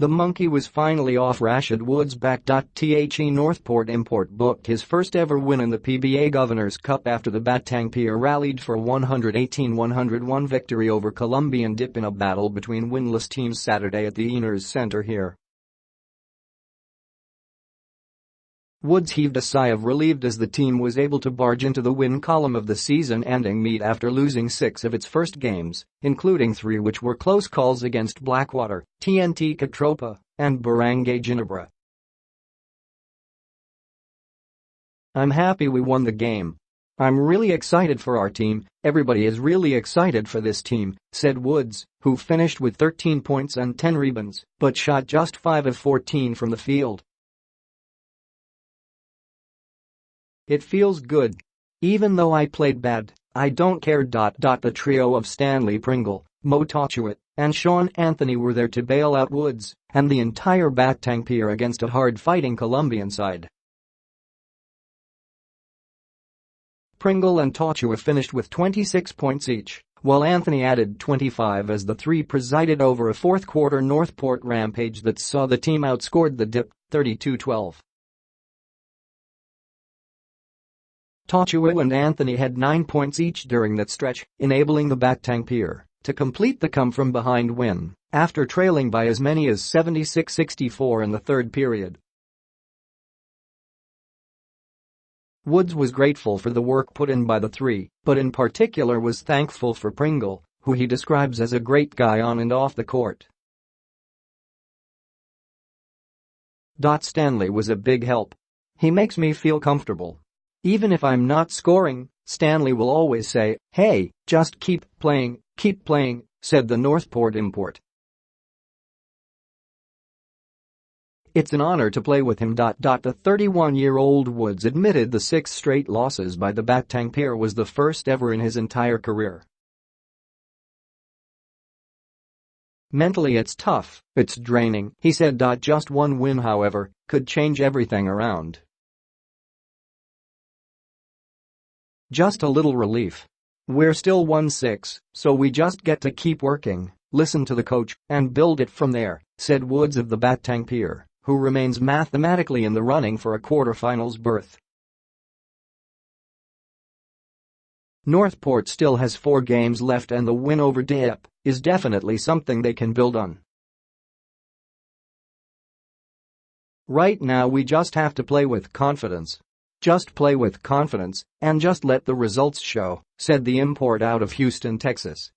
The monkey was finally off Rashad Woods' back. The Northport import booked his first ever win in the PBA Governors Cup after the Batang Pier rallied for a 118-101 victory over Columbian Dyip in a battle between winless teams Saturday at the Ynares Center here. Woods heaved a sigh of relief as the team was able to barge into the win column of the season-ending meet after losing 6 of its first games, including 3 which were close calls against Blackwater, TnT Katropa, and Barangay Ginebra. "I'm happy we won the game. I'm really excited for our team, everybody is really excited for this team," said Woods, who finished with 13 points and 10 rebounds, but shot just 5 of 14 from the field. "It feels good. Even though I played bad, I don't care. The trio of Stanley Pringle, Tautuaa, and Sean Anthony were there to bail out Woods and the entire Batang Pier against a hard-fighting Columbian side. Pringle and Tautuaa finished with 26 points each, while Anthony added 25 as the three presided over a fourth-quarter Northport rampage that saw the team outscored the Dyip 32-12. Tautuaa and Anthony had 9 points each during that stretch, enabling the Batang Pier to complete the come-from-behind win after trailing by as many as 76-64 in the third period. Woods was grateful for the work put in by the three, but in particular was thankful for Pringle, who he describes as a great guy on and off the court. "Stanley was a big help. He makes me feel comfortable. Even if I'm not scoring, Stanley will always say, 'Hey, just keep playing,' said the Northport import. "It's an honor to play with him." The 31-year-old Woods admitted the 6 straight losses by the Batang Pier was the first ever in his entire career. "Mentally it's tough, it's draining," he said. Just one win, however, could change everything around. "Just a little relief. We're still 1-6, so we just get to keep working, listen to the coach, and build it from there," said Woods of the Batang Pier, who remains mathematically in the running for a quarterfinals berth. Northport still has 4 games left, and the win over Dyip is definitely something they can build on. "Right now we just have to play with confidence. Just play with confidence and just let the results show," said the import out of Houston, Texas.